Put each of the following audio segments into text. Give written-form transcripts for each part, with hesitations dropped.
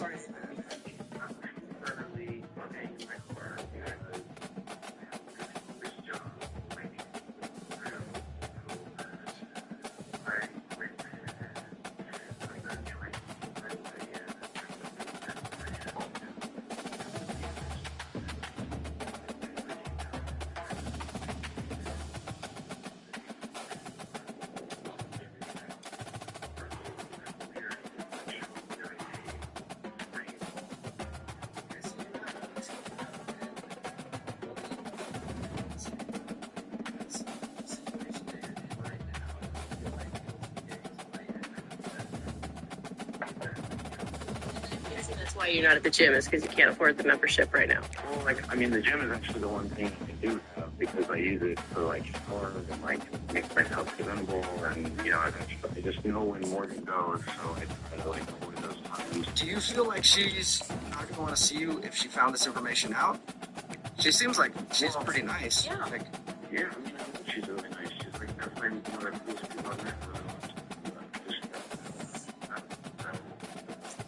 sorry. That's why you're not at the gym, is because you can't afford the membership right now. Well, like, I mean, the gym is actually the one thing I do have because I use it for, like, showers and, like, make myself presentable and, you know, I just know when Morgan goes, so I try to, like, avoid those times. Do you feel like she's not going to want to see you if she found this information out? She seems like she's pretty nice. Yeah. Like, yeah, I mean, I think she's really nice. She's, like, definitely one of the coolest people I've met.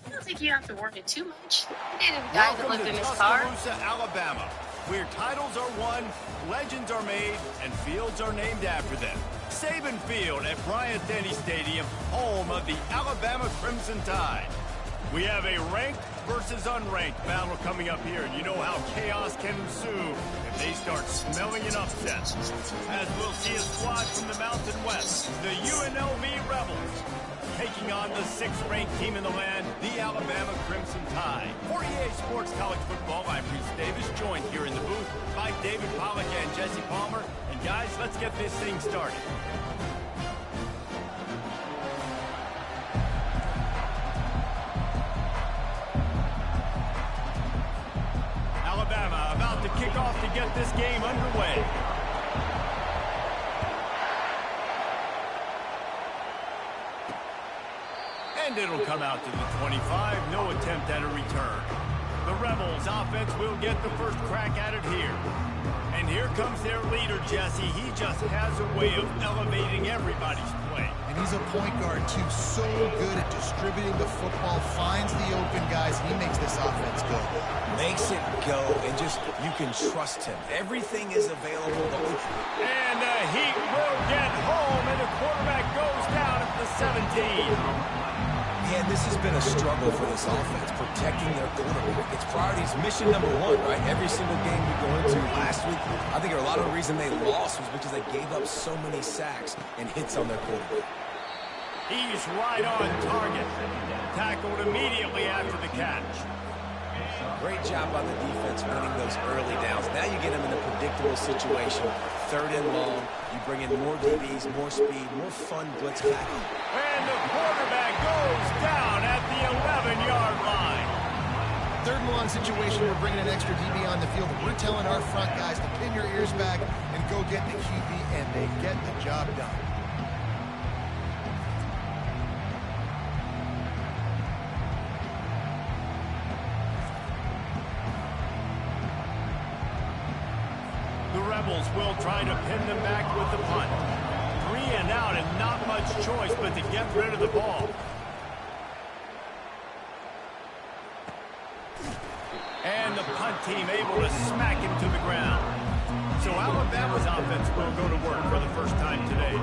I don't think you have to worry too much. He dated a guy that lived in his car. Tuscaloosa, Alabama, where titles are won, legends are made, and fields are named after them. Saban Field at Bryant-Denny Stadium, home of the Alabama Crimson Tide. We have a ranked versus unranked battle coming up here, and you know how chaos can ensue if they start smelling an upset. As we'll see a squad from the Mountain West, the UNLV Rebels, taking on the 6th-ranked team in the land, the Alabama Crimson Tide. For EA Sports College Football, I'm Reese Davis, joined here in the booth by David Pollack and Jesse Palmer. And guys, let's get this thing started. Alabama about to kick off to get this game underway. And it'll come out to the 25, no attempt at a return. The Rebels offense will get the first crack at it here. And here comes their leader, Jesse. He just has a way of elevating everybody's play. And he's a point guard, too, so good at distributing the football, finds the open guys, and he makes this offense go. Makes it go, and just, you can trust him. Everything is available. And the Heat will get home, and the quarterback goes down at the 17. Man, this has been a struggle for this offense, protecting their quarterback. It's priorities, mission number one, right? Every single game we go into last week, I think a lot of the reason they lost was because they gave up so many sacks and hits on their quarterback. He's right on target. Tackled immediately after the catch. Great job by the defense winning those early downs. Now you get them in a predictable situation. 3rd and long. You bring in more DBs, more speed, more fun blitz tackle. And the quarterback goes down at the 11-yard line. 3rd and long situation. We're bringing an extra DB on the field. We're telling our front guys to pin your ears back and go get the QB, and they get the job done. Rebels will try to pin them back with the punt. 3 and out and not much choice but to get rid of the ball. And the punt team able to smack him to the ground. So Alabama's offense will go to work for the first time today.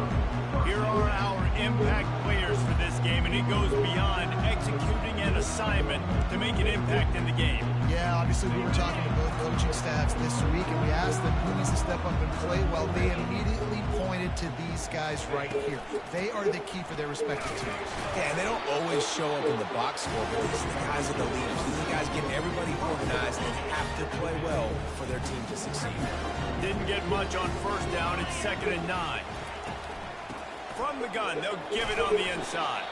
Here are our impact players for this game, and it goes beyond executing an assignment to make an impact in the game. Yeah, obviously we were talking to both coaching staffs this week, and we asked them who needs to step up and play. Well, they immediately pointed to these guys right here. They are the key for their respective teams. Yeah, and they don't always show up in the box score, but these are the guys are the leaders. These are the guys getting everybody organized and have to play well for their team to succeed. Didn't get much on 1st down. It's 2nd and 9. From the gun, they'll give it on the inside.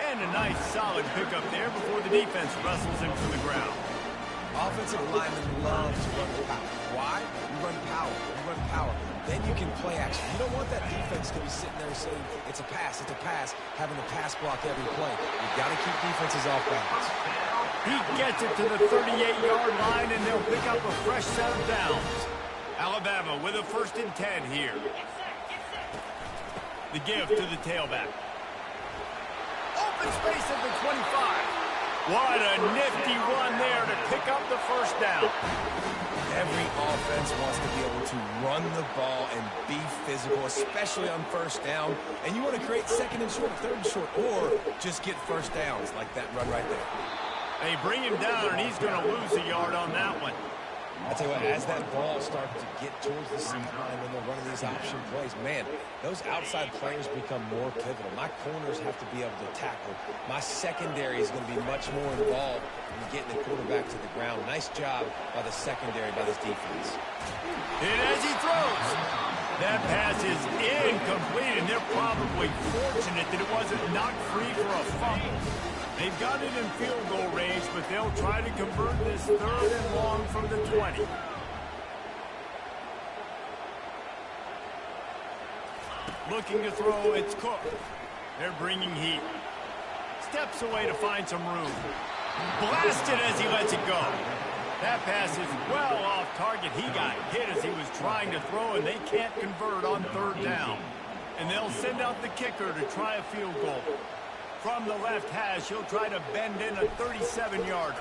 And a nice solid pickup there before the defense wrestles him to the ground. Offensive linemen love to run the power. Why? You run power. You run power. Then you can play action. You don't want that defense to be sitting there saying, it's a pass, having to pass block every play. You've got to keep defenses off balance. He gets it to the 38-yard line, and they'll pick up a fresh set of downs. Alabama with a 1st and 10 here. The give to the tailback. Open space at the 25. What a nifty run there to pick up the first down. Every offense wants to be able to run the ball and be physical, especially on first down. And you want to create second and short, third and short, or just get first downs like that run right there. They bring him down, and he's going to lose a yard on that one. I tell you what, as that ball starts to get towards the sideline when they're running these option plays, man, those outside players become more pivotal. My corners have to be able to tackle. My secondary is going to be much more involved in getting the quarterback to the ground. Nice job by the secondary, by this defense. And as he throws, that pass is incomplete, and they're probably fortunate that it wasn't knocked free for a fumble. They've got it in field goal range, but they'll try to convert this 3rd and long from the 20. Looking to throw, it's Cook. They're bringing heat. Steps away to find some room. Blasted as he lets it go. That pass is well off target. He got hit as he was trying to throw, and they can't convert on 3rd down. And they'll send out the kicker to try a field goal. From the left hash, he'll try to bend in a 37-yarder.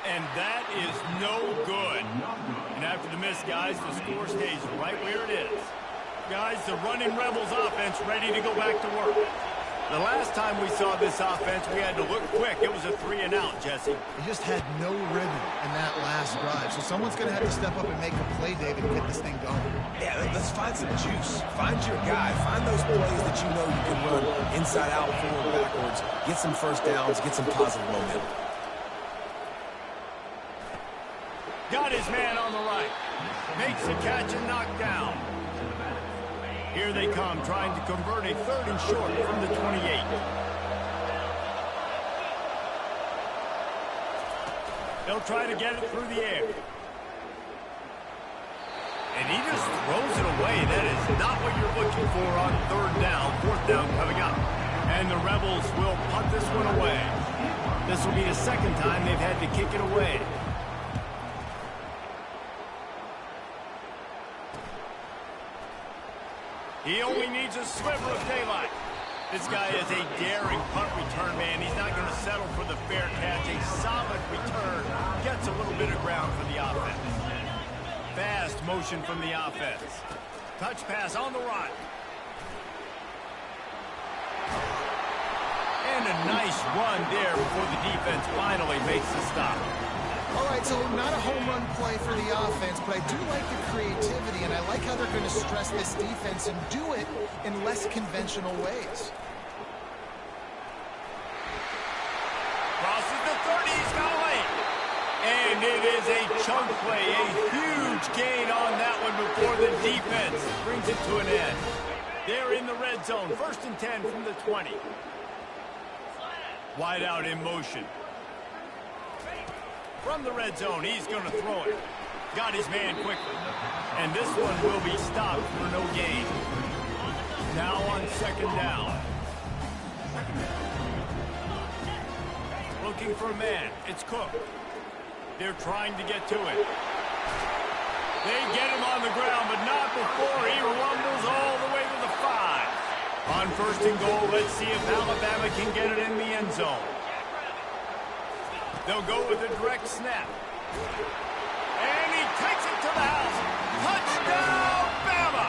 And that is no good. And after the miss, guys, the score stays right where it is. Guys, the running Rebels offense ready to go back to work. The last time we saw this offense, we had to look quick. It was a 3-and-out, Jesse. They just had no rhythm in that last drive. So someone's going to have to step up and make a play, David, and get this thing going. Yeah, let's find some juice. Find your guy. Find those plays that you know you can run inside out, forward, backwards. Get some first downs. Get some positive momentum. Got his man on the right. Makes the catch and knocked down. Here they come, trying to convert a 3rd and short from the 28. They'll try to get it through the air. And he just throws it away. That is not what you're looking for on 3rd down, 4th down coming up. And the Rebels will punt this one away. This will be the 2nd time they've had to kick it away. He only needs a sliver of daylight. This guy is a daring punt return man. He's not going to settle for the fair catch. A solid return gets a little bit of ground for the offense. Fast motion from the offense. Touch pass on the run. And a nice run there before the defense finally makes the stop. All right, so not a home run play for the offense, but I do like the creativity, and I like how they're going to stress this defense and do it in less conventional ways. Crosses the 30, he's got late. And it is a chunk play, a huge gain on that one before the defense brings it to an end. They're in the red zone, 1st and 10 from the 20. Wide out in motion. From the red zone, he's going to throw it. Got his man quickly. And this one will be stopped for no gain. Now on 2nd down. Looking for a man. It's Cook. They're trying to get to it. They get him on the ground, but not before he rumbles all the way to the 5. On 1st and goal, let's see if Alabama can get it in the end zone. They'll go with a direct snap. And he takes it to the house. Touchdown, Bama!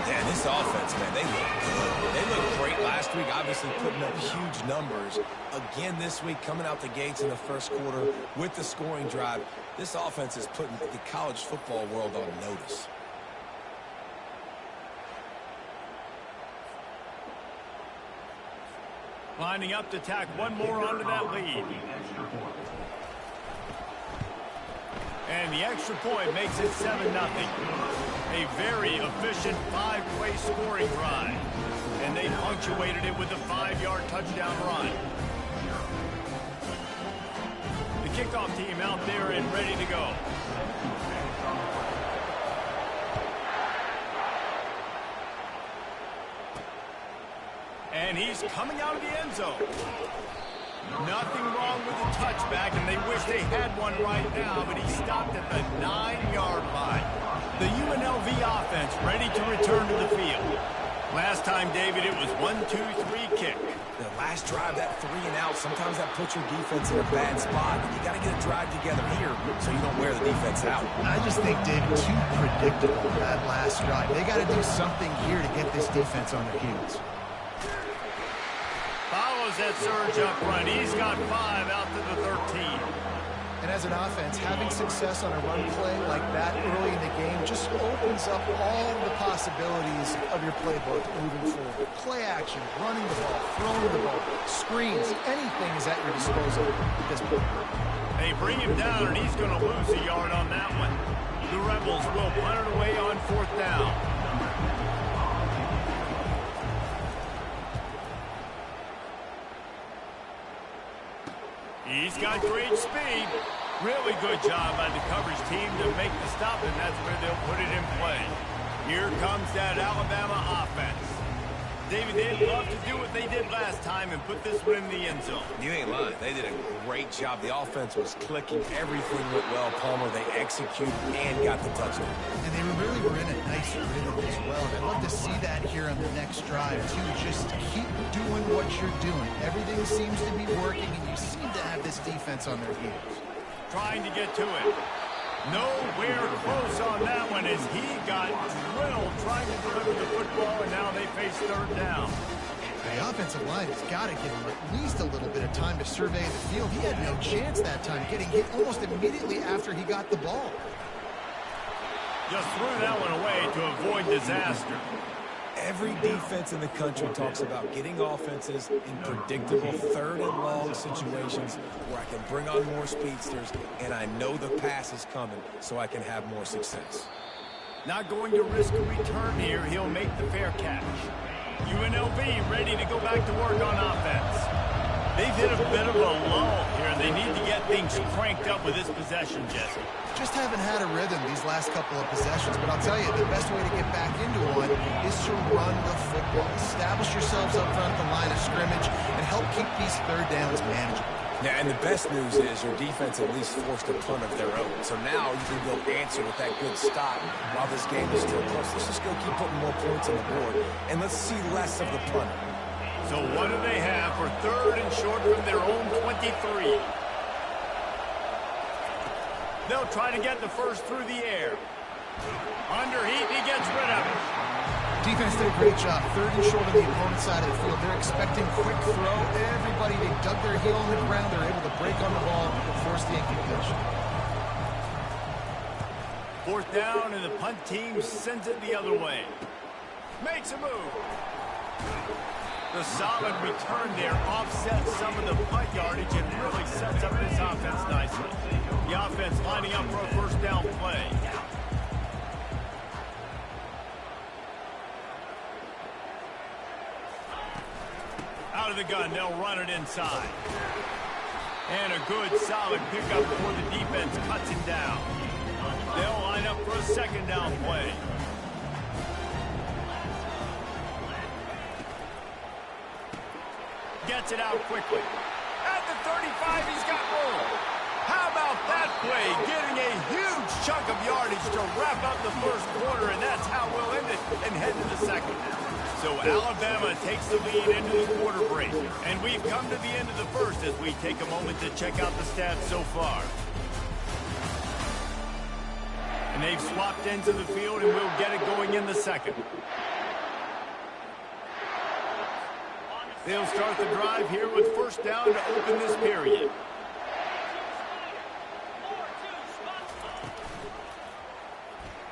Yeah, this offense, man, they look good. They looked great last week, obviously putting up huge numbers. Again this week, coming out the gates in the 1st quarter with the scoring drive. This offense is putting the college football world on notice. Lining up to tack one more onto that lead. And the extra point makes it 7-0. A very efficient 5-play scoring drive. And they punctuated it with a 5-yard touchdown run. The kickoff team out there and ready to go. And he's coming out of the end zone. Nothing wrong with the touchback, and they wish they had one right now, but he stopped at the 9-yard line. The UNLV offense ready to return to the field. Last time, David, it was 1-2-3 kick. The last drive, that 3 and out, sometimes that puts your defense in a bad spot. You got to get a drive together here so you don't wear the defense out. I just think, David, too predictable, that last drive. They got to do something here to get this defense on their heels. Follows that surge up front. He's got 5 out to the 13. And as an offense, having success on a run play like that early in the game just opens up all the possibilities of your playbook moving forward. Play action, running the ball, throwing the ball, screens, anything is at your disposal at this point. They bring him down, and he's going to lose a yard on that one. The Rebels will punt it away on 4th down. He's got great speed. Really good job by the coverage team to make the stop, and that's where they'll put it in play. Here comes that Alabama offense. David, they'd love to do what they did last time and put this one in the end zone. You ain't lying. They did a great job. The offense was clicking. Everything went well, Palmer. They executed and got the touchdown. And they really were in a nice rhythm as well. And I'd love to see that here on the next drive, too. Just keep doing what you're doing. Everything seems to be working, and you seem to have this defense on their heels. Trying to get to it. Nowhere close on that one as he got drilled trying to deliver the football, and now they face 3rd down. The offensive line has got to give him at least a little bit of time to survey the field. He had no chance that time, getting hit almost immediately after he got the ball. Just threw that one away to avoid disaster. Every defense in the country talks about getting offenses in predictable 3rd and long situations where I can bring on more speedsters and I know the pass is coming so I can have more success. Not going to risk a return here. He'll make the fair catch. UNLV ready to go back to work on offense. They've hit a bit of a lull here, and they need to get things cranked up with this possession, Jesse. Just haven't had a rhythm these last couple of possessions, but I'll tell you, the best way to get back into one is to run the football. Establish yourselves up front at the line of scrimmage and help keep these 3rd downs manageable. Yeah, and the best news is your defense at least forced a punt of their own. So now you can go answer with that good stop while this game is still close. Let's just go keep putting more points on the board, and let's see less of the punter. So what do they have for 3rd and short from their own 23? They'll try to get the first through the air. Under heat, he gets rid of it. Defense did a great job. 3rd and short on the opponent's side of the field. They're expecting quick throw. Everybody, they dug their heel on the ground. They're able to break on the ball and force the incompletion. 4th down, and the punt team sends it the other way. Makes a move. The solid return there offsets some of the punt yardage and really sets up this offense nicely. The offense lining up for a 1st down play. Out of the gun, they'll run it inside. And a good, solid pickup before the defense cuts him down. They'll line up for a 2nd down play. Gets it out quickly. At the 35, he's got room. How about that play? Getting a huge chunk of yardage to wrap up the 1st quarter, and that's how we'll end it and head to the 2nd. So Alabama takes the lead into the quarter break. And we've come to the end of the 1st as we take a moment to check out the stats so far. And they've swapped ends of the field, and we'll get it going in the 2nd. They'll start the drive here with 1st down to open this period.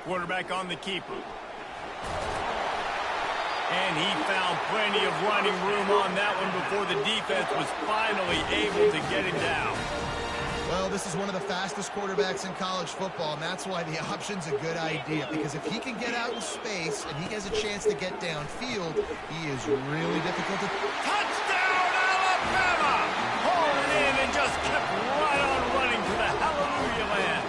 Quarterback on the keeper. And he found plenty of running room on that one before the defense was finally able to get him down. Well, this is one of the fastest quarterbacks in college football, and that's why the option's a good idea, because if he can get out in space and he has a chance to get downfield, he is really difficult to... Touchdown, Alabama! Hauled it in and just kept right on running to the hallelujah land.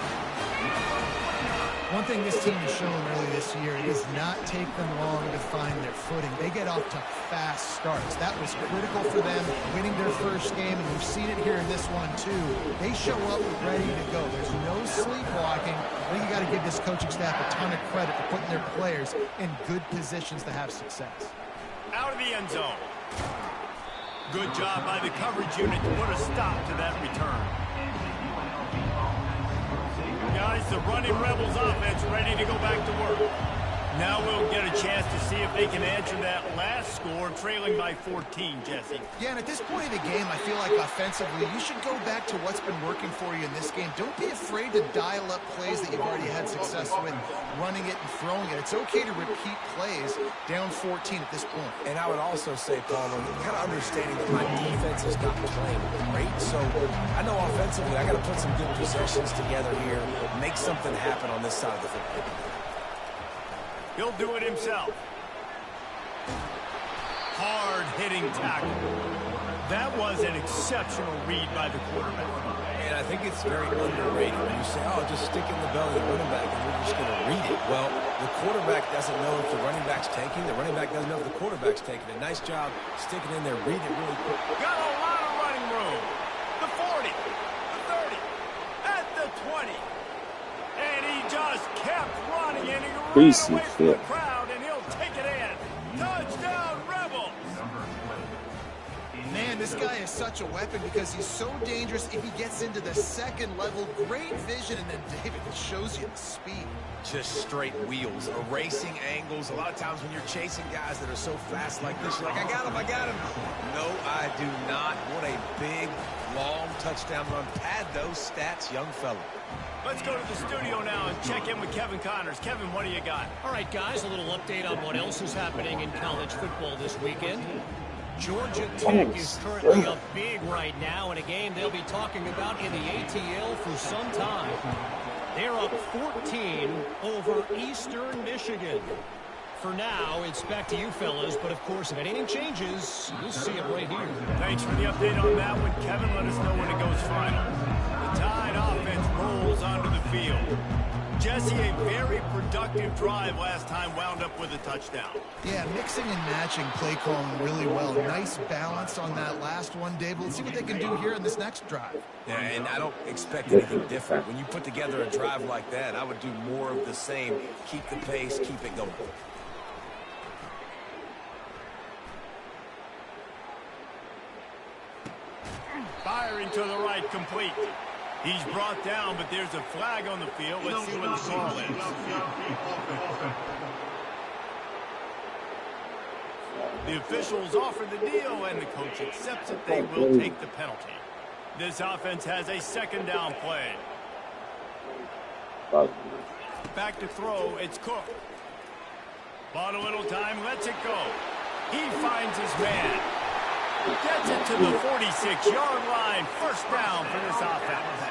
One thing this team has shown early this year, it does not take them long to find their footing. They get off to fast starts. That was critical for them, winning their 1st game, and we've seen it here in this one, too. They show up ready to go. There's no sleepwalking. I think you got to to give this coaching staff a ton of credit for putting their players in good positions to have success. Out of the end zone. Good job by the coverage unit to put a stop to that return. Guys, the running Rebels offense ready to go back to work. Now we'll get a chance to see if they can answer that last score, trailing by 14, Jesse. Yeah, and at this point in the game, I feel like offensively, you should go back to what's been working for you in this game. Don't be afraid to dial up plays that you've already had success with, running it and throwing it. It's okay to repeat plays down 14 at this point. And I would also say, Palmer, kind of understanding that my defense is not playing great, so I know offensively I got to put some good possessions together here, make something happen on this side of the football. He'll do it himself. Hard-hitting tackle. That was an exceptional read by the quarterback. And I think it's very underrated when you say, oh, just stick in the belly of the running back and we're just going to read it. Well, the quarterback doesn't know if the running back's taking. The running back doesn't know if the quarterback's taking it. Nice job sticking in there, reading it really quick. Got a lot of running room. The 40, the 30, at the 20. And he just kept running, and he ran away from the crowd, and he'll take it in. Touchdown, Rebels! Man, this guy is such a weapon because he's so dangerous if he gets into the second level. Great vision, and then David shows you the speed. Just straight wheels, erasing angles. A lot of times when you're chasing guys that are so fast like this, you're like, I got him, I got him. No, I do not. What a big, long touchdown run. Pad those stats, young fella. Let's go to the studio now and check in with Kevin Connors. Kevin, what do you got? All right, guys, a little update on what else is happening in college football this weekend. Georgia Tech is currently up big right now in a game they'll be talking about in the ATL for some time. They're up 14 over Eastern Michigan. For now, it's back to you fellas, but of course, if anything changes, you'll see it right here. Thanks for the update on that one, Kevin. Let us know when it goes final. The Tide offense rolls onto the field. Jesse, a very productive drive last time wound up with a touchdown. Yeah, mixing and matching play calling really well. Nice balance on that last one, Dave. Let's see what they can do here in this next drive. Yeah, and I don't expect anything different. When you put together a drive like that, I would do more of the same. Keep the pace, keep it going. Firing to the right, complete. He's brought down, but there's a flag on the field. Let's see what the call is. The officials offer the deal, and the coach accepts it. They will take the penalty. This offense has a second down play. Back to throw, it's Cook. Bought a little time, lets it go. He finds his man. Gets it to the 46-yard line. First down for this offense.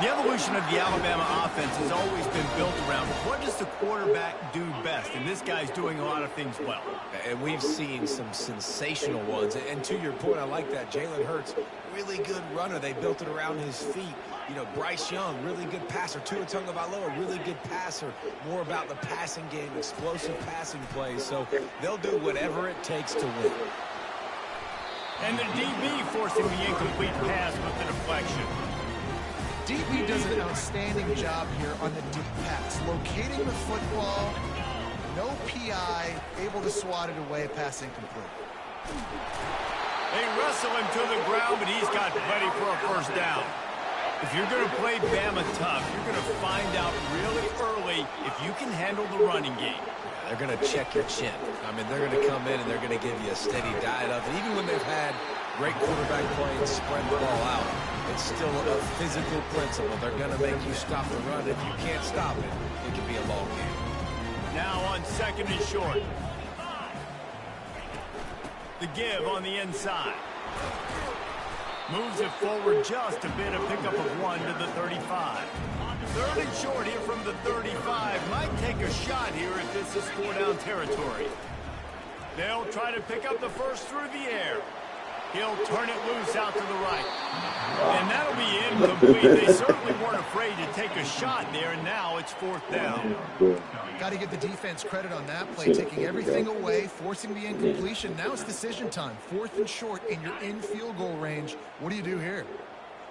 The evolution of the Alabama offense has always been built around what does the quarterback do best, and this guy's doing a lot of things well. And we've seen some sensational ones. And to your point, I like that. Jalen Hurts, really good runner. They built it around his feet. You know, Bryce Young, really good passer. Tua Tagovailoa, really good passer. More about the passing game, explosive passing plays. So they'll do whatever it takes to win. And the DB forcing the incomplete pass with the deflection. DB does an outstanding job here on the deep pass. Locating the football, no PI, able to swat it away, pass incomplete. They wrestle him to the ground, but he's got plenty for a first down. If you're going to play Bama tough, you're going to find out really early if you can handle the running game. They're going to check your chin. I mean, they're going to come in and they're going to give you a steady diet of it. Even when they've had great quarterback play and spread the ball out, it's still a physical principle. They're going to make you stop the run. If you can't stop it, it can be a long game. Now on second and short. The give on the inside. Moves it forward just a bit, a pickup of 1 to the 35. Third and short here from the 35. Might take a shot here if this is 4-down territory. They'll try to pick up the first through the air. He'll turn it loose out to the right. And that'll be incomplete. They certainly weren't afraid to take a shot there, and now it's 4th down. Got to give the defense credit on that play, taking everything away, forcing the incompletion. Now it's decision time. 4th and short, and you're in field goal range. What do you do here?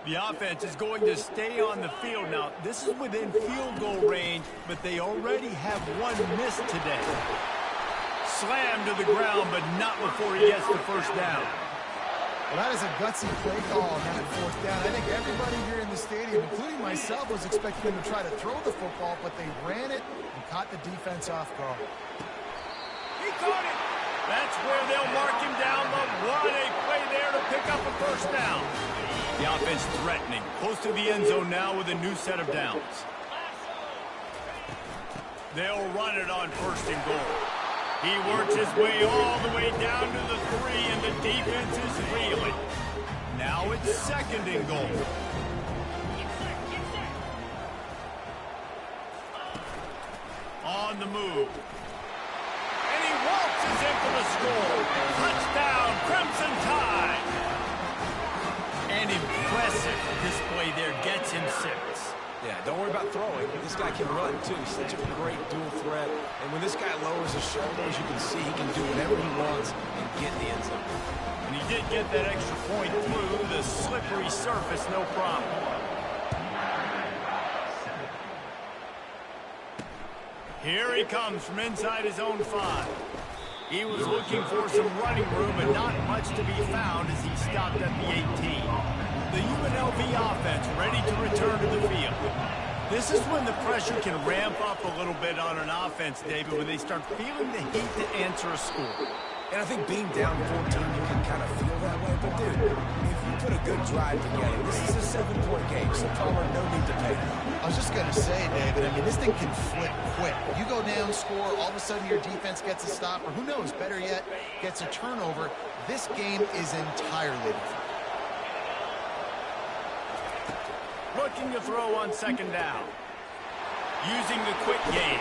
The offense is going to stay on the field now. This is within field goal range, but they already have one miss today. Slammed to the ground, but not before he gets the first down. Well, that is a gutsy play call on that fourth down. I think everybody here in the stadium, including myself, was expecting them to try to throw the football, but they ran it and caught the defense off guard. He caught it. That's where they'll mark him down, but what a play there to pick up a first down. The offense threatening, close to the end zone now with a new set of downs. They'll run it on first and goal. He works his way all the way down to the 3, and the defense is reeling. Now it's second and goal. On the move. And he waltzes in for the score. Touchdown, Crimson Tide. An impressive display there gets him 6. Yeah, don't worry about throwing. This guy can run, too. He's such a great dual threat. And when this guy lowers his shoulders, you can see he can do whatever he wants and get in the end zone. And he did get that extra point through the slippery surface, no problem. Here he comes from inside his own 5. He was looking for some running room, but not much to be found as he stopped at the 18. The UNLV offense ready to return to the field. This is when the pressure can ramp up a little bit on an offense, David, when they start feeling the heat to answer a score. And I think being down 14, you can kind of feel that way. But, dude, if you put a good drive together, this is a 7-point game, so Palmer, no need to pay. I was just going to say, David, I mean, this thing can flip quick. You go down, score, all of a sudden your defense gets a stop, or who knows, better yet, gets a turnover. This game is entirely different. Looking to throw on second down. Using the quick game.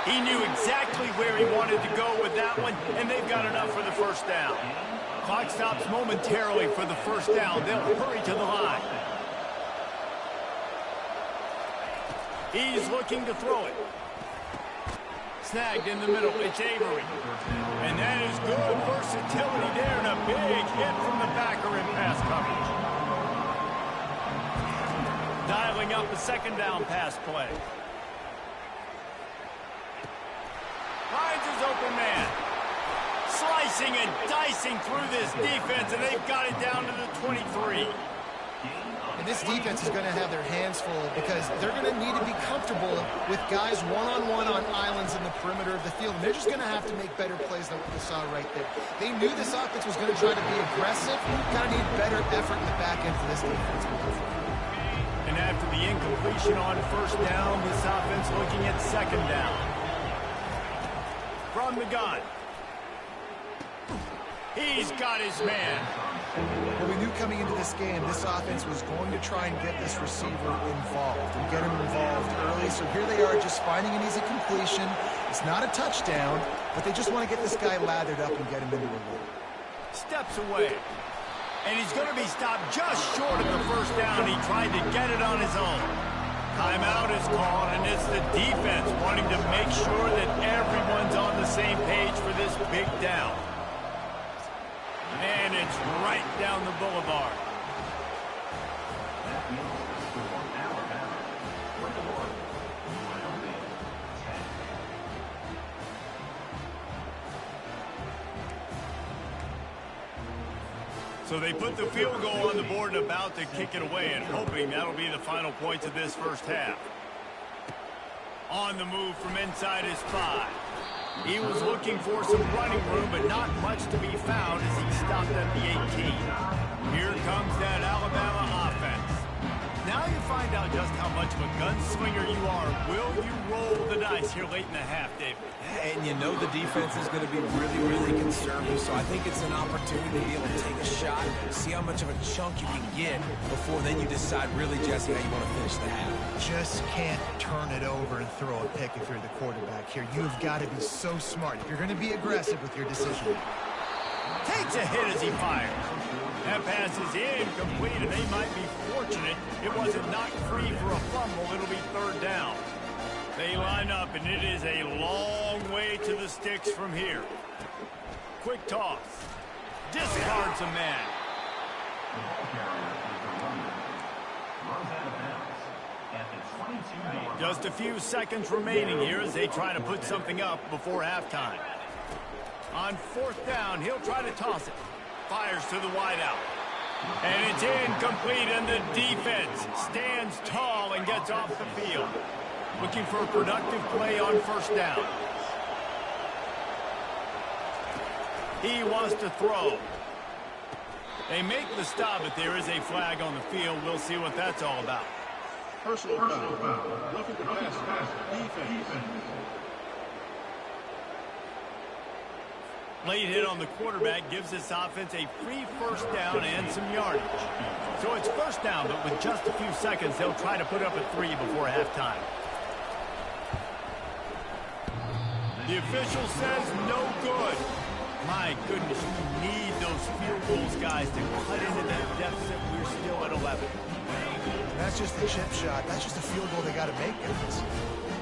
He knew exactly where he wanted to go with that one, and they've got enough for the first down. Clock stops momentarily for the first down. They'll hurry to the line. He's looking to throw it. Snagged in the middle. It's Avery. And that is good versatility there, and a big hit from the backer in pass coverage. Dialing up a second down pass play. Finds his open man. Slicing and dicing through this defense, and they've got it down to the 23. And this defense is going to have their hands full because they're going to need to be comfortable with guys one-on-one on islands in the perimeter of the field. And they're just going to have to make better plays than what we saw right there. They knew this offense was going to try to be aggressive. Got to need better effort in the back end for this defense. And after the incompletion on first down, this offense looking at second down. From the gun. He's got his man. Well, we knew coming into this game, this offense was going to try and get this receiver involved and get him involved early. So here they are just finding an easy completion. It's not a touchdown, but they just want to get this guy lathered up and get him into a lead. Steps away. And he's going to be stopped just short of the first down. He tried to get it on his own. Timeout is called, and it's the defense wanting to make sure that everyone's on the same page for this big down. And it's right down the boulevard. So they put the field goal on the board and about to kick it away, and hoping that'll be the final points of this first half. On the move from inside his 5. He was looking for some running room, but not much to be found as he stopped at the 18. Here comes that Alabama offense. Now you find out just how much of a gunslinger you are. Will you roll the dice here late in the half, David? And you know the defense is going to be really, really conservative, so I think it's an opportunity to be able to take a shot, see how much of a chunk you can get before then you decide really, Jesse, how you want to finish the half. Just can't turn it over and throw a pick if you're the quarterback here. You've got to be so smart if you're going to be aggressive with your decision. Takes a hit as he fires. That pass is incomplete, and they might be fortunate it wasn't knocked free for a fumble. It'll be third down. They line up, and it is a long way to the sticks from here. Quick toss. Discards a man. Just a few seconds remaining here as they try to put something up before halftime. On 4th down, he'll try to toss it. Fires to the wideout. And it's incomplete, and the defense stands tall and gets off the field. Looking for a productive play on 1st down. He wants to throw. They make the stop, but there is a flag on the field. We'll see what that's all about. Personal foul. Roughing the pass. Defense. Late hit on the quarterback gives this offense a free 1st down and some yardage. So it's 1st down, but with just a few seconds, they'll try to put up a 3 before halftime. The official says no good. My goodness, you need those field goals, guys, to cut into that deficit. We're still at 11. That's just a chip shot. That's just a field goal they got to make, guys.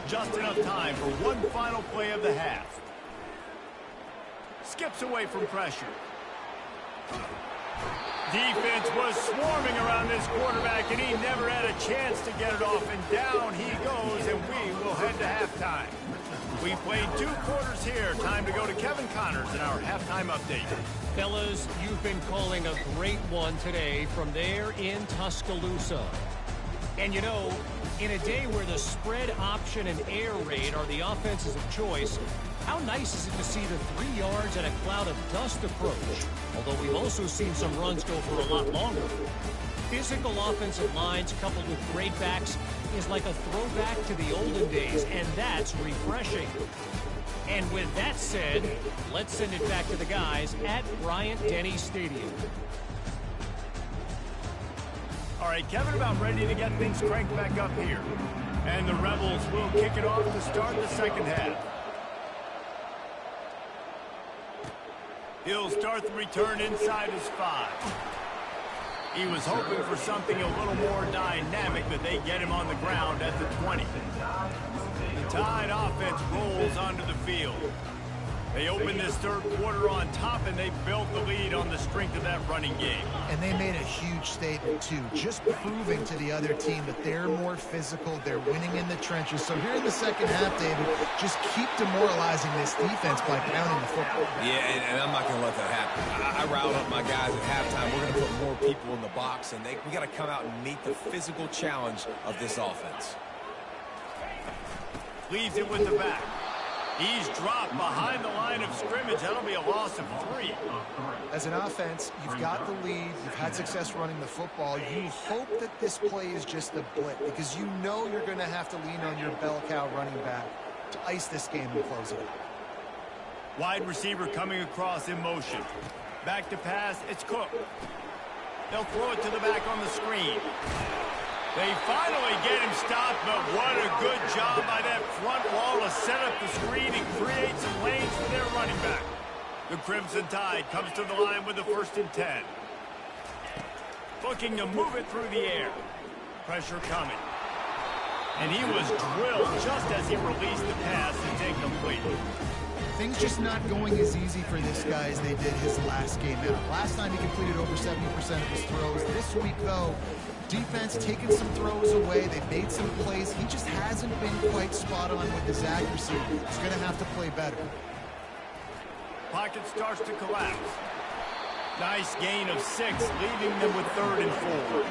Just enough time for one final play of the half. Skips away from pressure. Defense was swarming around this quarterback, and he never had a chance to get it off. And down he goes, and we will head to halftime. We played 2 quarters here. Time to go to Kevin Connors in our halftime update. Fellas, you've been calling a great one today from there in Tuscaloosa. And you know, in a day where the spread option and air raid are the offenses of choice, how nice is it to see the 3 yards and a cloud of dust approach? Although we've also seen some runs go for a lot longer. Physical offensive lines coupled with great backs is like a throwback to the olden days, and that's refreshing. And with that said, let's send it back to the guys at Bryant-Denny Stadium. All right, Kevin, about ready to get things cranked back up here. And the Rebels will kick it off to start the 2nd half. He'll start the return inside his 5. He was hoping for something a little more dynamic, but they get him on the ground at the 20. The Tide offense rolls onto the field. They opened this 3rd quarter on top, and they built the lead on the strength of that running game. And they made a huge statement, too, just proving to the other team that they're more physical, they're winning in the trenches. So here in the 2nd half, David, just keep demoralizing this defense by pounding the football. Yeah, and I'm not going to let that happen. I riled up my guys at halftime. We're going to put more people in the box, and we got to come out and meet the physical challenge of this offense. Leaves it with the back. He's dropped behind the line of scrimmage. That'll be a loss of 3. As an offense, you've got the lead. You've had success running the football. You hope that this play is just a blip because you know you're going to have to lean on your bell cow running back to ice this game and close it out. Wide receiver coming across in motion. Back to pass. It's Cook. They'll throw it to the back on the screen. They finally get him stopped, but what a good job by that front wall to set up the screen and create some lanes for their running back. The Crimson Tide comes to the line with the 1st and 10. Looking to move it through the air. Pressure coming. And he was drilled just as he released the pass. It's incomplete. Things just not going as easy for this guy as they did his last game out. Last time he completed over 70% of his throws. This week, though, defense taking some throws away. They've made some plays. He just hasn't been quite spot on with his accuracy. He's going to have to play better. Pocket starts to collapse. Nice gain of 6, leaving them with 3rd and 4.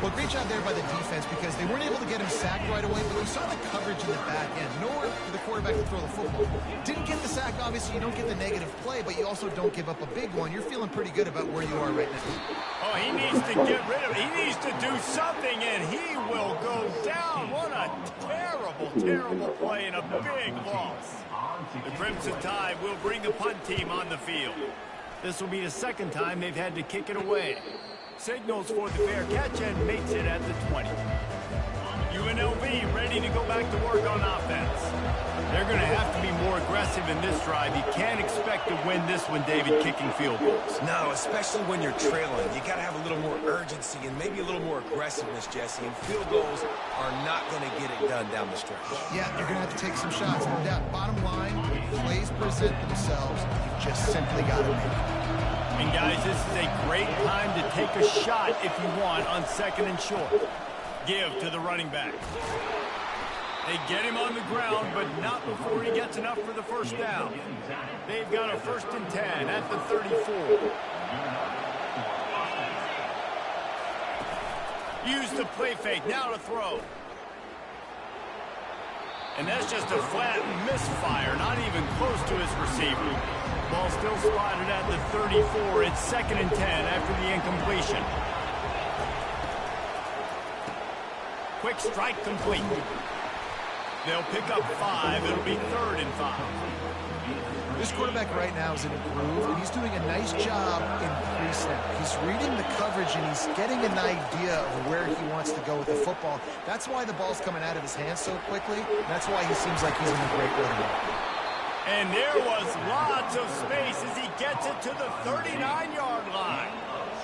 Well, great job there by the defense because they weren't able to get him sacked right away, but you saw the coverage in the back end. Nowhere for the quarterback to throw the football. Didn't get the sack, obviously. You don't get the negative play, but you also don't give up a big one. You're feeling pretty good about where you are right now. Oh, he needs to get rid of it. He needs to do something, and he will go down. What a terrible, terrible play and a big loss. The Crimson Tide will bring the punt team on the field. This will be the 2nd time they've had to kick it away. Signals for the fair catch and makes it at the 20. UNLV ready to go back to work on offense. They're going to have to be more aggressive in this drive. You can't expect to win this one, David, kicking field goals. No, especially when you're trailing. You got to have a little more urgency and maybe a little more aggressiveness, Jesse. And field goals are not going to get it done down the stretch. Yeah, you're going to have to take some shots, no doubt. Bottom line, when plays present themselves, you've just simply got to make it. And guys, this is a great time to take a shot if you want on 2nd and short. Give to the running back. They get him on the ground, but not before he gets enough for the first down. They've got a 1st and 10 at the 34. Use the play fake, now to throw. And that's just a flat misfire, not even close to his receiver. Ball still spotted at the 34. It's 2nd and 10 after the incompletion. Quick strike complete. They'll pick up 5. It'll be 3rd and 5. This quarterback right now is in a groove, and he's doing a nice job in pre-snap. He's reading the coverage, and he's getting an idea of where he wants to go with the football. That's why the ball's coming out of his hands so quickly. That's why he seems like he's in a great rhythm. And there was lots of space as he gets it to the 39-yard line.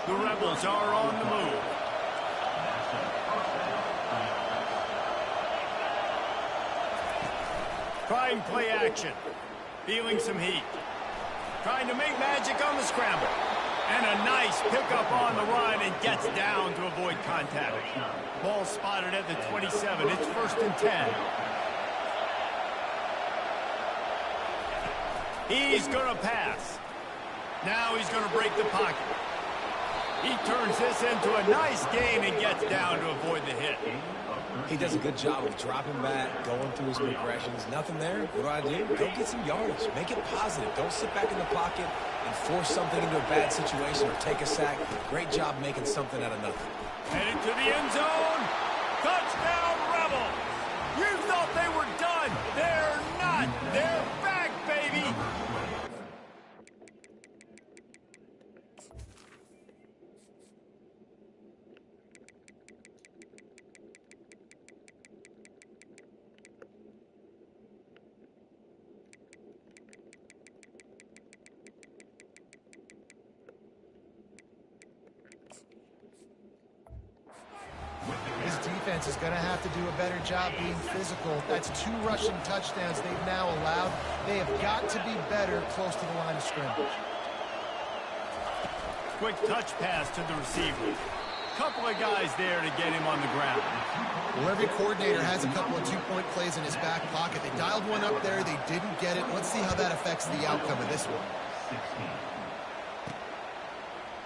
The Rebels are on the move. Trying play action. Feeling some heat. Trying to make magic on the scramble. And a nice pickup on the run and gets down to avoid contact. Ball spotted at the 27. It's 1st and 10. He's going to pass. Now he's going to break the pocket. He turns this into a nice gain and gets down to avoid the hit. He does a good job of dropping back, going through his progressions. Nothing there. What do? Go get some yardage. Make it positive. Don't sit back in the pocket and force something into a bad situation or take a sack. Great job making something out of nothing. Headed to the end zone. Touchdown, Rebels. You thought they were done. They're not. They're back, baby. His defense is going to have to do a better job being physical. That's 2 rushing touchdowns they've now allowed. They have got to be better close to the line of scrimmage. Quick touch pass to the receiver. Couple of guys there to get him on the ground. Well, every coordinator has a couple of 2-point plays in his back pocket. They dialed one up there. They didn't get it. Let's see how that affects the outcome of this one.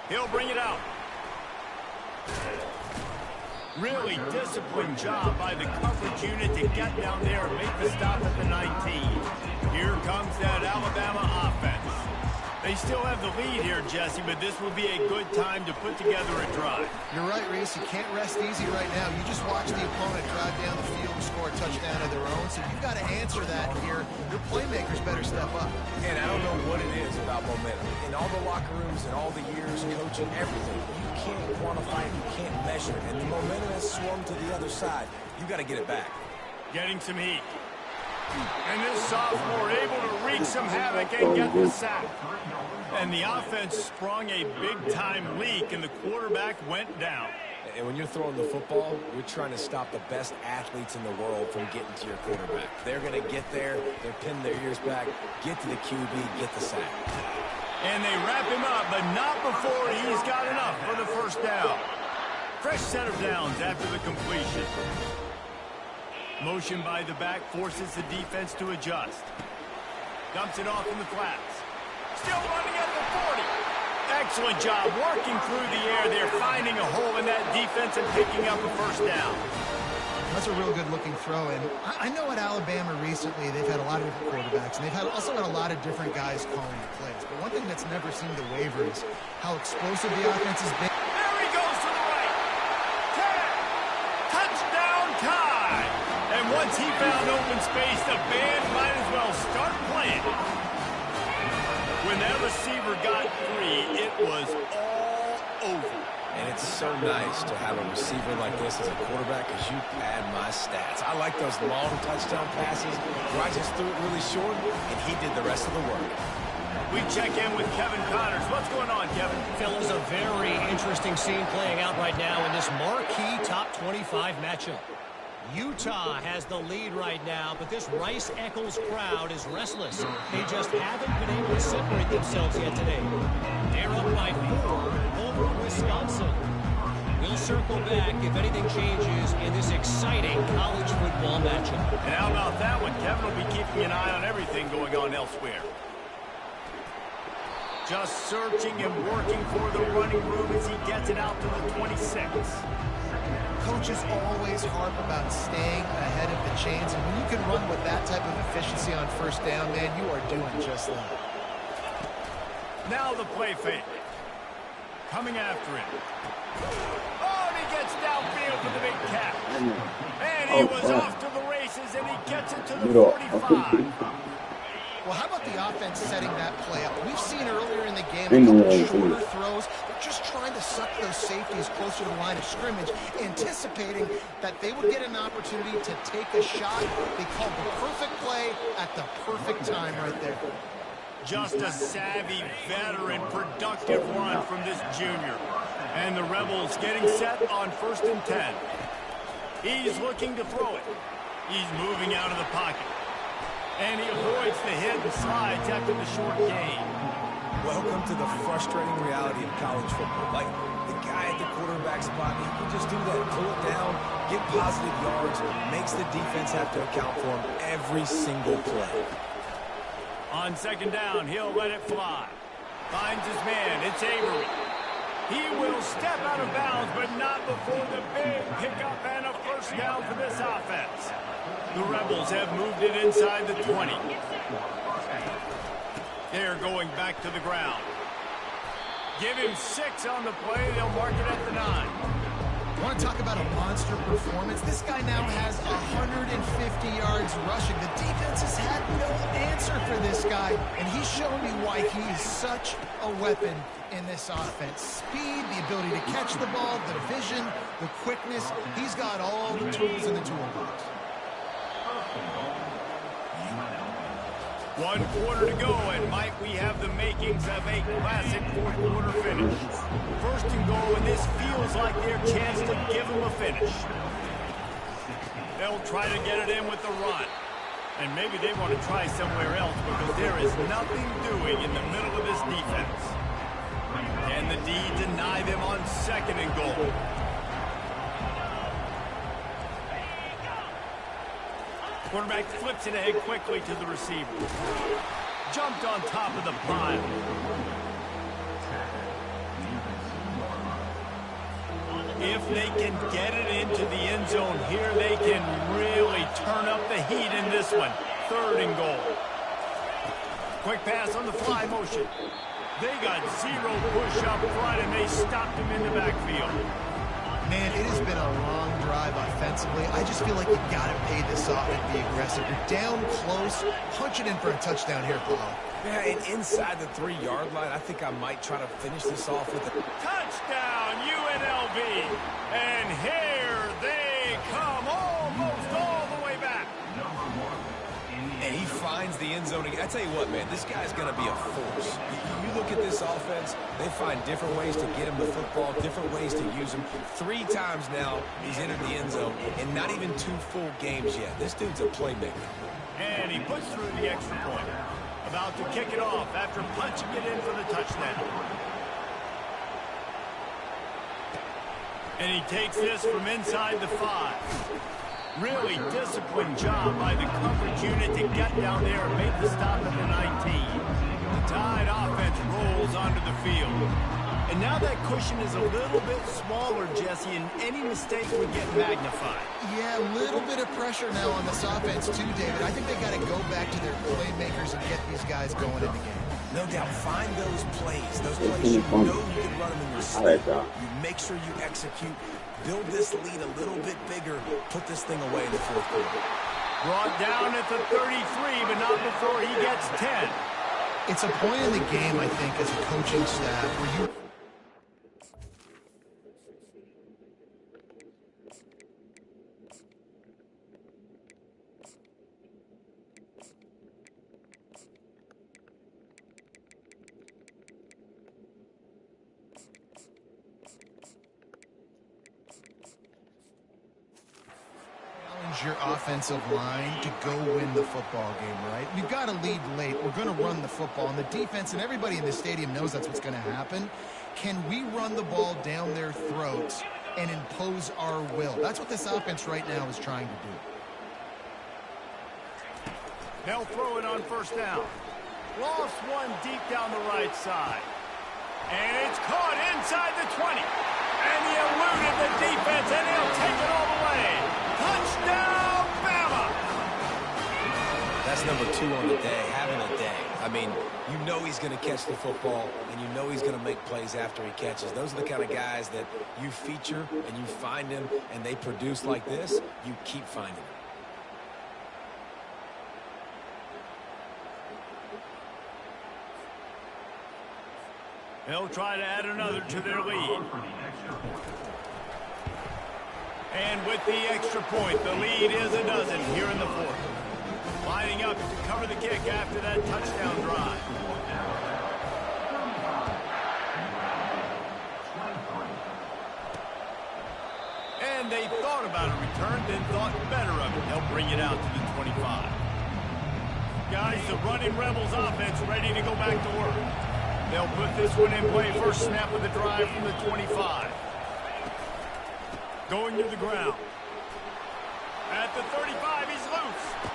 He'll bring it out. Really disciplined job by the coverage unit to get down there and make the stop at the 19. Here comes that Alabama offense. They still have the lead here, Jesse, but this will be a good time to put together a drive. You're right, Reese. You can't rest easy right now. You just watch the opponent drive down the field and score a touchdown of their own, so you've got to answer that here. Your playmakers better step up. And I don't know what it is about momentum. In all the locker rooms and all the years coaching, everything, you can't quantify it, you can't measure it. And the momentum has swung to the other side. You got to get it back. Getting some heat. And this sophomore able to wreak some havoc and get the sack. And the offense sprung a big-time leak, and the quarterback went down. And when you're throwing the football, you're trying to stop the best athletes in the world from getting to your quarterback. They're going to get there. They're pinning their ears back, get to the QB, get the sack. And they wrap him up, but not before he's got enough for the first down. Fresh set of downs after the completion. Motion by the back forces the defense to adjust. Dumps it off in the flats. Still running at the 40. Excellent job working through the air. They're finding a hole in that defense and picking up a first down. That's a real good-looking throw. And I know at Alabama recently they've had a lot of different quarterbacks, and they've also had a lot of different guys calling the plays. But one thing that's never seemed to waver is how explosive the offense has been. There he goes to the right. 10. Touchdown time. And once he found open space, the band might as well start playing. When that receiver got free, it was all over. And it's so nice to have a receiver like this as a quarterback because you pad my stats. I like those long touchdown passes where I just threw it really short, and he did the rest of the work. We check in with Kevin Connors. What's going on, Kevin? Fellas, a very interesting scene playing out right now in this marquee top 25 matchup. Utah has the lead right now, but this Rice-Eccles crowd is restless. They just haven't been able to separate themselves yet today. They're up by 4 over Wisconsin. We'll We'll circle back if anything changes in this exciting college football matchup. And how about that one? Kevin will be keeping an eye on everything going on elsewhere. Just searching and working for the running room as he gets it out to the 26. Coaches always harp about staying ahead of the chains, and when you can run with that type of efficiency on first down, man, you are doing just that. Now the play fake. Coming after him. Oh, and he gets downfield for the big catch. And he was off to the races, and he gets it to the 45. Well, how about the offense setting that play up? We've seen earlier in the game a couple shorter throws. They're just trying to suck those safeties closer to the line of scrimmage, anticipating that they would get an opportunity to take a shot. They called the perfect play at the perfect time right there. Just a savvy, veteran, productive run from this junior. And the Rebels getting set on 1st and 10. He's looking to throw it. He's moving out of the pocket. And he avoids the hit and slides after the short gain. Welcome to the frustrating reality of college football. Like, the guy at the quarterback spot, he can just do that, pull it down, get positive yards, makes the defense have to account for him every single play. On 2nd down, he'll let it fly. Finds his man, it's Avery. He will step out of bounds, but not before the big pickup and a 1st down for this offense. The Rebels have moved it inside the 20. They're going back to the ground. Give him 6 on the play. They'll mark it at the 9. I want to talk about a monster performance. This guy now has 150 yards rushing. The defense has had no answer for this guy, and he's shown me why he is such a weapon in this offense. Speed, the ability to catch the ball, the vision, the quickness. He's got all the tools in the toolbox. 1 quarter to go, and might we have the makings of a classic 4th quarter finish. 1st and goal, and this feels like their chance to give them a finish. They'll try to get it in with the run. And maybe they want to try somewhere else because there is nothing doing in the middle of this defense. Can the D deny them on 2nd and goal? Quarterback flips it ahead quickly to the receiver. Jumped on top of the pile. If they can get it into the end zone here, they can really turn up the heat in this one. 3rd and goal. Quick pass on the fly motion. They got 0 push up front, and they stopped him in the backfield. Man, it has been a long drive offensively. I just feel like you got to pay this off and be aggressive. You're down close. Punch it in for a touchdown here, Paul. Yeah, and inside the 3-yard line, I think I might try to finish this off with a touchdown, UNLV. And here they come, almost all the way back. And he finds the end zone again. I tell you what, man, this guy's going to be a force. You look at this offense, they find different ways to get him the football, different ways to use him. 3 times now he's entered the end zone, and not even 2 full games yet. This dude's a playmaker. And he puts through the extra point. About to kick it off after punching it in for the touchdown. And he takes this from inside the 5. Really disciplined job by the coverage unit to get down there and make the stop at the 19. The Tide offense rolls onto the field. And now that cushion is a little bit smaller, Jesse, and any mistake would get magnified. Yeah, a little bit of pressure now on this offense too, David. I think they got to go back to their playmakers and get these guys going in the game. No doubt, find those plays you know you can run them in your sleep. You make sure you execute. Build this lead a little bit bigger. Put this thing away in the 4th quarter. Brought down at the 33, but not before he gets 10. It's a point in the game, I think, as a coaching staff, where you... your offensive line to go win the football game, right? We've got to lead late. We're going to run the football, and the defense and everybody in the stadium knows that's what's going to happen. Can we run the ball down their throats and impose our will. That's what this offense right now is trying to do. They'll throw it on first down. Lost one deep down the right side. And it's caught inside the 20. And he eluded the defense, and he'll take it all the way. Touchdown, Bama! That's number 2 on the day, having a day. I mean, you know he's going to catch the football, and you know he's going to make plays after he catches. Those are the kind of guys that you feature, and you find them, and they produce like this, you keep finding them. They'll try to add another to their lead. And with the extra point, the lead is a dozen here in the fourth. Lining up to cover the kick after that touchdown drive. And they thought about a return, then thought better of it. They'll bring it out to the 25. Guys, the running Rebels offense ready to go back to work. They'll put this one in play. First snap of the drive from the 25. Going to the ground. At the 35, he's loose.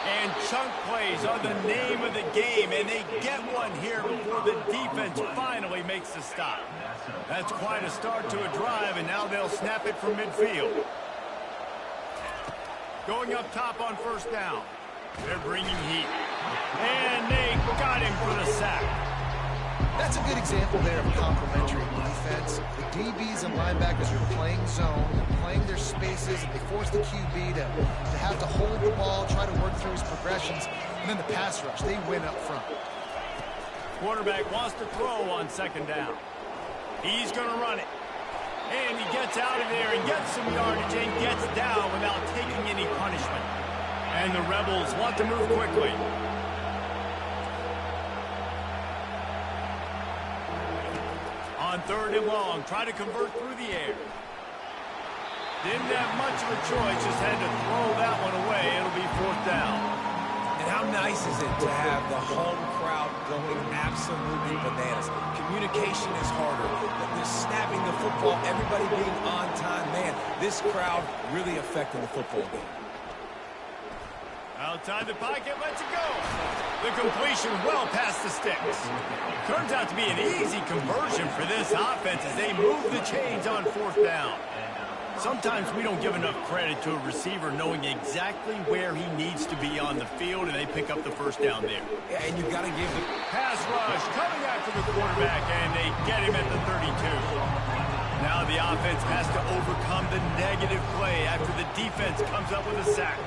And chunk plays are the name of the game, and they get one here before the defense finally makes the stop. That's quite a start to a drive, and now they'll snap it from midfield. Going up top on first down. They're bringing heat. And they got him for the sack. That's a good example there of complementary defense. The DBs and linebackers are playing zone, playing their spaces, and they force the QB to have to hold the ball, try to work through his progressions, and then the pass rush, they win up front. Quarterback wants to throw on second down. He's going to run it. And he gets out of there and gets some yardage and gets down without taking any punishment. And the Rebels want to move quickly. On third and long, try to convert through the air. Didn't have much of a choice, just had to throw that one away. It'll be fourth down. And how nice is it to have the home crowd going absolutely bananas? Communication is harder. They're snapping the football, everybody being on time. Man, this crowd really affecting the football game. Outside the pocket, lets it go. The completion well past the sticks. Turns out to be an easy conversion for this offense as they move the chains on fourth down. Sometimes we don't give enough credit to a receiver knowing exactly where he needs to be on the field, and they pick up the first down there. Yeah, and you've got to give the pass rush coming after the quarterback, and they get him at the 32. Now the offense has to overcome the negative play after the defense comes up with a sack.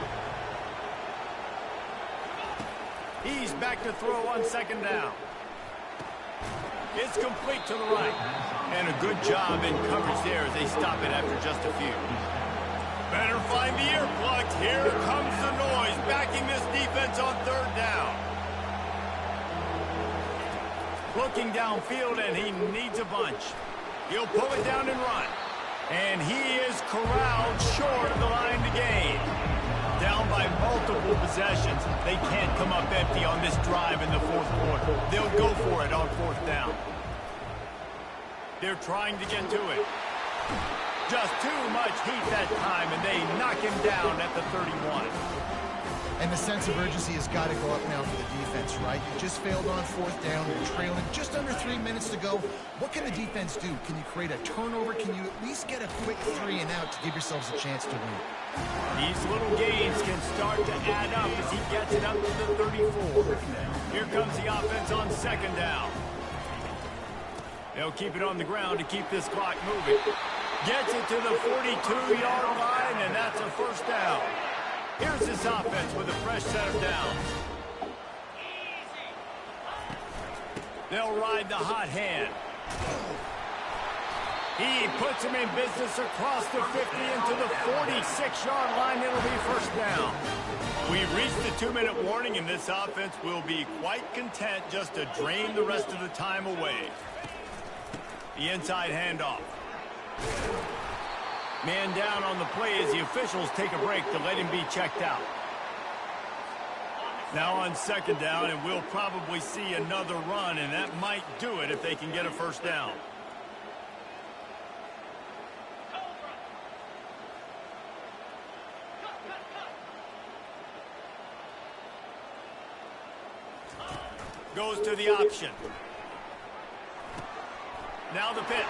He's back to throw on second down. It's complete to the right. And a good job in coverage there as they stop it after just a few. Better find the earplugs. Here comes the noise, backing this defense on third down. Looking downfield, and he needs a bunch. He'll pull it down and run. And he is corralled short of the line to gain. Down by multiple possessions. They can't come up empty on this drive in the fourth quarter. They'll go for it on fourth down. They're trying to get to it. Just too much heat that time, and they knock him down at the 31. And the sense of urgency has got to go up now for the defense, right? You just failed on fourth down. You're trailing just under 3 minutes to go. What can the defense do? Can you create a turnover? Can you at least get a quick 3 and out to give yourselves a chance to win? These little gains can start to add up as he gets it up to the 34. Here comes the offense on second down. They'll keep it on the ground to keep this clock moving. Gets it to the 42-yard line, and that's a first down. Here's this offense with a fresh set of downs. They'll ride the hot hand. He puts him in business across the 50 into the 46-yard line. It'll be first down. We've reached the 2-minute warning, and this offense will be quite content just to drain the rest of the time away. The inside handoff. Man down on the play as the officials take a break to let him be checked out. Now on second down, and we'll probably see another run, and that might do it if they can get a first down. Goes to the option. Now the pitch.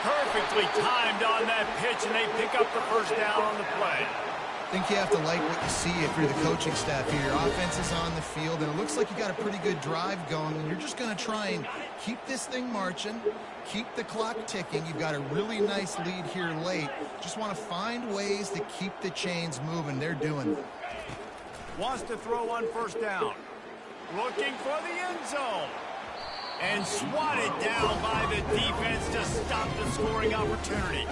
Perfectly timed on that pitch, and they pick up the first down on the play. I think you have to like what you see if you're the coaching staff here. Your offense is on the field, and it looks like you got a pretty good drive going, and you're just going to try and keep this thing marching, keep the clock ticking. You've got a really nice lead here late. Just want to find ways to keep the chains moving. They're doing it. Wants to throw on first down. Looking for the end zone. And swatted down by the defense to stop the scoring opportunity.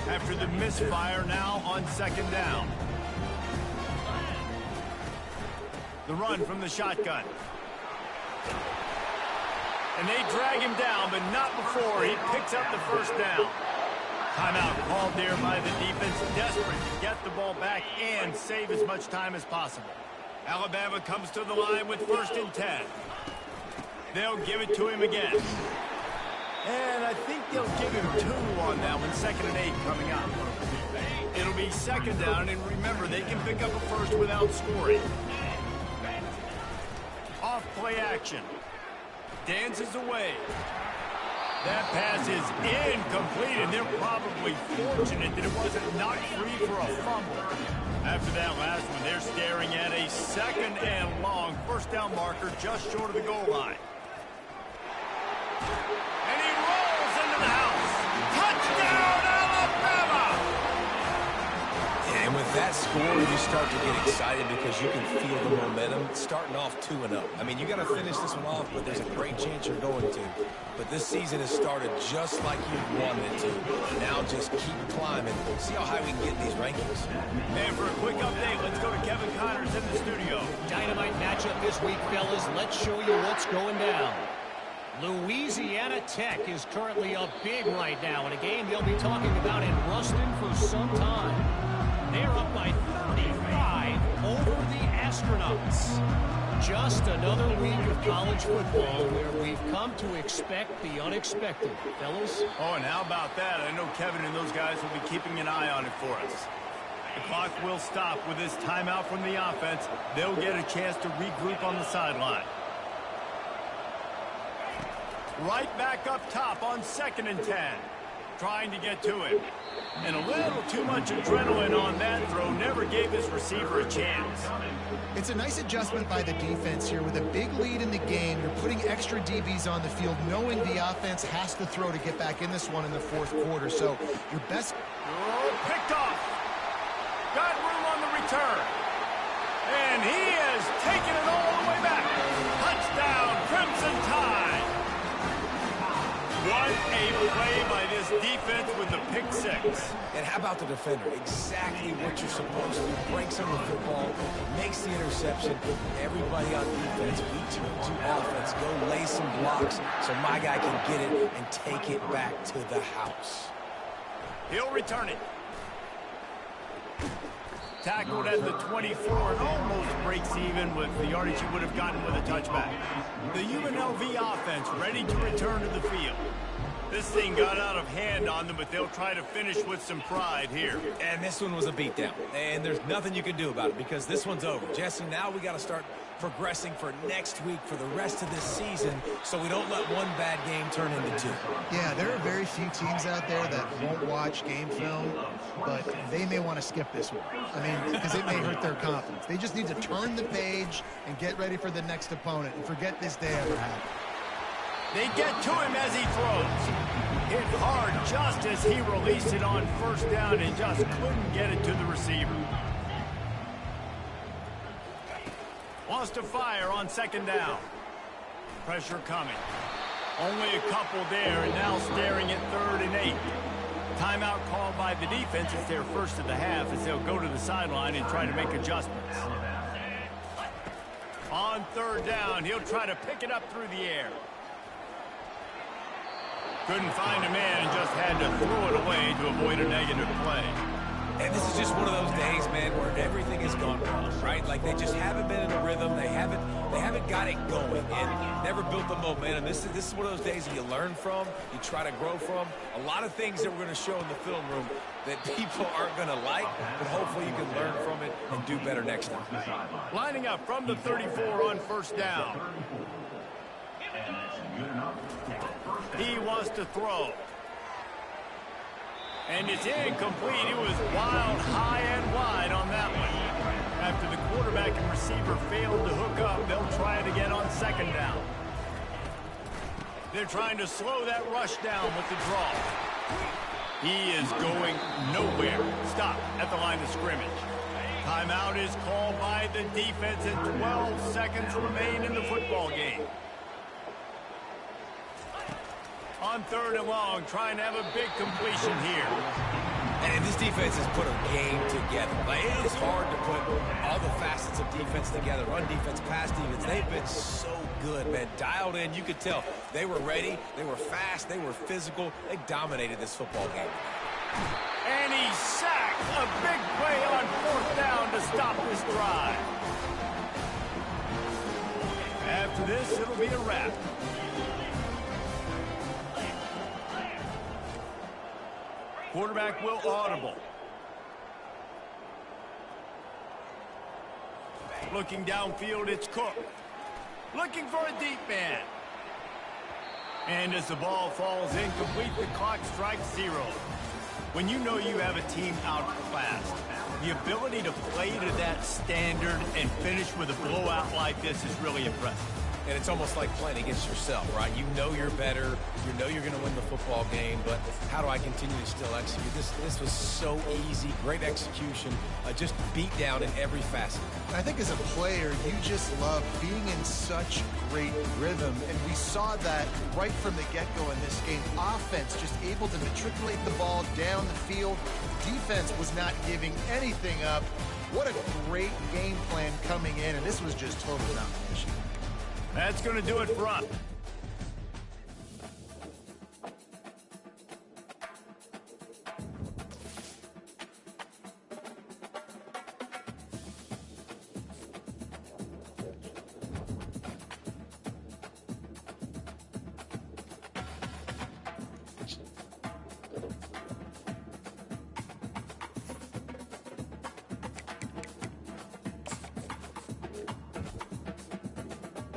After the misfire, now on second down. The run from the shotgun. And they drag him down, but not before he picks up the first down. Timeout called there by the defense, desperate to get the ball back and save as much time as possible. Alabama comes to the line with 1st and 10. They'll give it to him again. And I think they'll give him 2 on that one, 2nd and 8 coming up. It'll be 2nd down, and remember, they can pick up a first without scoring. Off play action. Dances away. That pass is incomplete, and they're probably fortunate that it wasn't knocked free for a fumble. After that last one, they're staring at a 2nd and long, first down marker just short of the goal line. And he rolls into the house. Touchdown, Alabama! And with that score, you start to get excited because you can feel the momentum starting off 2-0. I mean, you got to finish this one off, but there's a great chance you're going to. But this season has started just like you wanted it to. Now just keep climbing. See how high we can get in these rankings. And for a quick update, let's go to Kevin Connors in the studio. Dynamite matchup this week, fellas. Let's show you what's going down. Louisiana Tech is currently up big right now in a game they'll be talking about in Ruston for some time. They're up by 35 over the Astronauts. Just another week of college football where we've come to expect the unexpected. Fellas? Oh, and how about that? I know Kevin and those guys will be keeping an eye on it for us. The clock will stop with this timeout from the offense. They'll get a chance to regroup on the sideline. Right back up top on 2nd and 10. Trying to get to it. And a little too much adrenaline on that throw. Never gave his receiver a chance. It's a nice adjustment by the defense here. With a big lead in the game, you're putting extra DBs on the field, knowing the offense has to throw to get back in this one in the 4th quarter. So your best... Oh, picked off. Got room on the return. And he has taken it all the way back. Touchdown, Crimson Tide. What a play by this defense with the pick 6. And how about the defender? Exactly what you're supposed to do. Breaks on the football, makes the interception. Everybody on defense, we turn to offense. Go lay some blocks so my guy can get it and take it back to the house. He'll return it. Tackled at the 24 and almost breaks even with the yardage he would have gotten with a touchback. The UNLV offense ready to return to the field. This thing got out of hand on them, but they'll try to finish with some pride here. And this one was a beatdown. And there's nothing you can do about it because this one's over. Jesse, now we got to start progressing for next week for the rest of this season so we don't let one bad game turn into 2. Yeah, there are very few teams out there that won't watch game film, but they may want to skip this one. I mean, because it may hurt their confidence. They just need to turn the page and get ready for the next opponent and forget this day ever happened. They get to him as he throws. Hit hard just as he released it on first down and just couldn't get it to the receiver. Wants to fire on 2nd down. Pressure coming. Only a couple there, and now staring at 3rd and 8. Timeout called by the defense. It's their first of the half as they'll go to the sideline and try to make adjustments. On 3rd down, he'll try to pick it up through the air. Couldn't find a man and just had to throw it away to avoid a negative play. And this is just one of those days, man, where everything has gone wrong, right? Like they just haven't been in a rhythm. They haven't got it going and never built the momentum. This is one of those days that you learn from, you try to grow from. A lot of things that we're going to show in the film room that people aren't going to like, but hopefully you can learn from it and do better next time. Lining up from the 34 on first down. He wants to throw. And it's incomplete. It was wild, high and wide on that one. After the quarterback and receiver failed to hook up, they'll try it again on second down. They're trying to slow that rush down with the draw. He is going nowhere. Stop at the line of scrimmage. Timeout is called by the defense and 12 seconds remain in the football game. On third and long, trying to have a big completion here. And this defense has put a game together. Like, it is hard to put all the facets of defense together. Run defense, pass defense. They've been so good, man. Dialed in. You could tell they were ready. They were fast. They were physical. They dominated this football game. And he sacked. A big play on fourth down to stop this drive. After this, it'll be a wrap. Quarterback will audible. Looking downfield, it's Cook. Looking for a deep man. And as the ball falls incomplete, the clock strikes 0. When you know you have a team outclassed, the ability to play to that standard and finish with a blowout like this is really impressive. And it's almost like playing against yourself, right? You know you're better. You know you're going to win the football game, but how do I continue to still execute? This was so easy. Great execution. Just beat down in every facet. I think as a player, you just love being in such great rhythm, and we saw that right from the get-go in this game. Offense just able to matriculate the ball down the field. Defense was not giving anything up. What a great game plan coming in, and this was just total domination. That's going to do it for us.